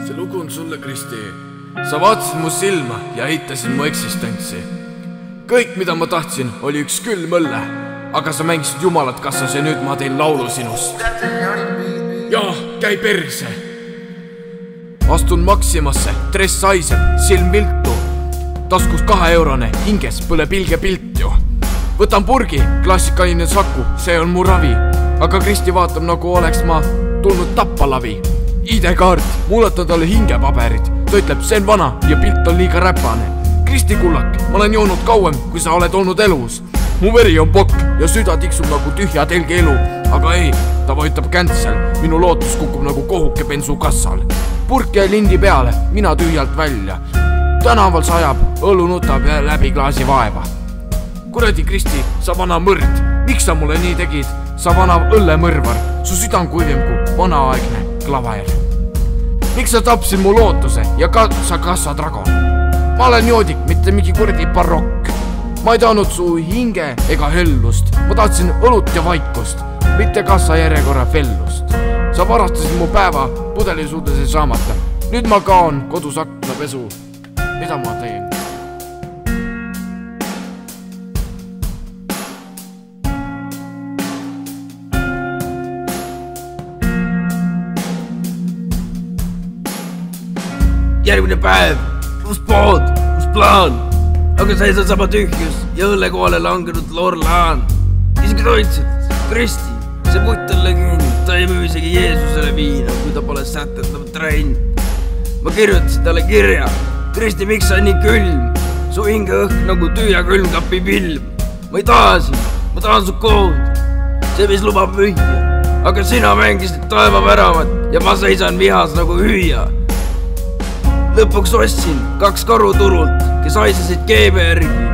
See lugu on sulle, Kristi. Sa vaatasid mu silma ja ehitasid mu eksistentsi. Kõik, mida ma tahtsin, oli üks külm õlle. Aga sa mängisid jumalat kassas ja nüüd ma teen laulu sinust. Jah, käi perse. Astun Maximasse, dress haiseb, silm viltu. Taskus 2-eurone, hinges põleb ilge pilt ju. Võtan purgi, klassikaline Saku, see on mu ravi. Aga Kristi vaatab, nagu oleks ma tulnud tappalavi. ID-kaart, muulatan talle hingepaberid. Ta ütleb, see on vana ja pilt on liiga räpane. Kristi kullak, ma olen joonud kauem, kui sa oled olnud elus. Mu veri on pokk ja süda tiksub nagu tühja telge elu. Aga ei, ta vajutab cancel, minu lootus kukub nagu kohuke bensukassal. Purk jäi lindi peale, mina tühjalt välja. Tänaval sajab, õllu nutab ja läbi klaasi vaeva. Kuradi Kristi, sa vana mõrd, miks sa mulle nii tegid? Sa vana õllemõrvar, su süda on kuivim kui vanaaegne klavaer. Miks sa tapsid mu lootuse ja sa kassadragon? Ma olen joodik, mitte mingi kuradi barokk. Ma ei taanud su hinge ega hellust. Ma tahtsin õlut ja vaikust, mitte kassa järjekorra fellust. Sa varastasid mu päeva pudelisuudlase saamata. Nüüd ma kaon kodus aknapesu. Mida ma teen? Järgmine päev, uus pood, uus plaan. Aga sa ei saa sama tühjus ja õllekoole langenud lorlaan. Isegi toitsid, Kristi, see putt on legend. Ta ei müü isegi Jeesusele viina, kui ta pole sätetav trenn. Ma kirjutasin talle kirja. Kristi, miks sa nii külm? Su hinge õhk nagu tüüa külmkapi pilm. Ma ei taha siin, ma tahan su kood. See, mis lubab müüa. Aga sina mängisid taevaväravat ja ma seisan vihas nagu hüüa. Lõpuks ostsin 2 karu turult, kes aisasid keebe järgi.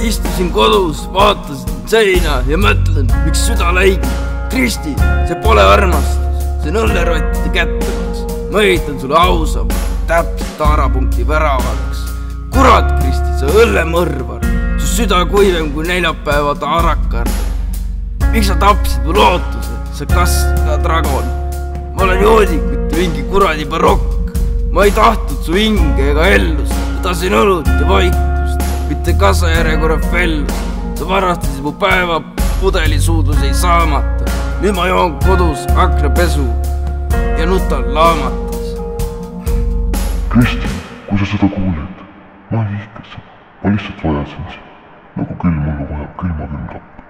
Istusin kodus, vaatasin seina ja mõtlen, miks süda läigi. Kristi, see pole armastus, see on õllerottide kättemaks. Ma ehitan sulle ausama, täpselt taarapunkti väravaks. Kurat, Kristi, sa õllemõrvar, su süda kuivem kui neljapäeva taarakar. Miks sa tapsid mu lootuse, sa kassadragon? Ma olen joodik, mitte mingi kuradi barokk. Ma ei tahtnud su hinge ega ellust, ma tahtsin õlut ja vaikust, mitte kassa järjekorra fellust. Sa varastasid mu päeva pudelisuudlus ei saamata. Nüüd ma joon kodus aknapesu ja nutan laamates. Kristi, kui sa seda kuuled, ma ei vihka seda. Ma lihtsalt vajasin sind, nagu külm mullu vajab külma külmkapp.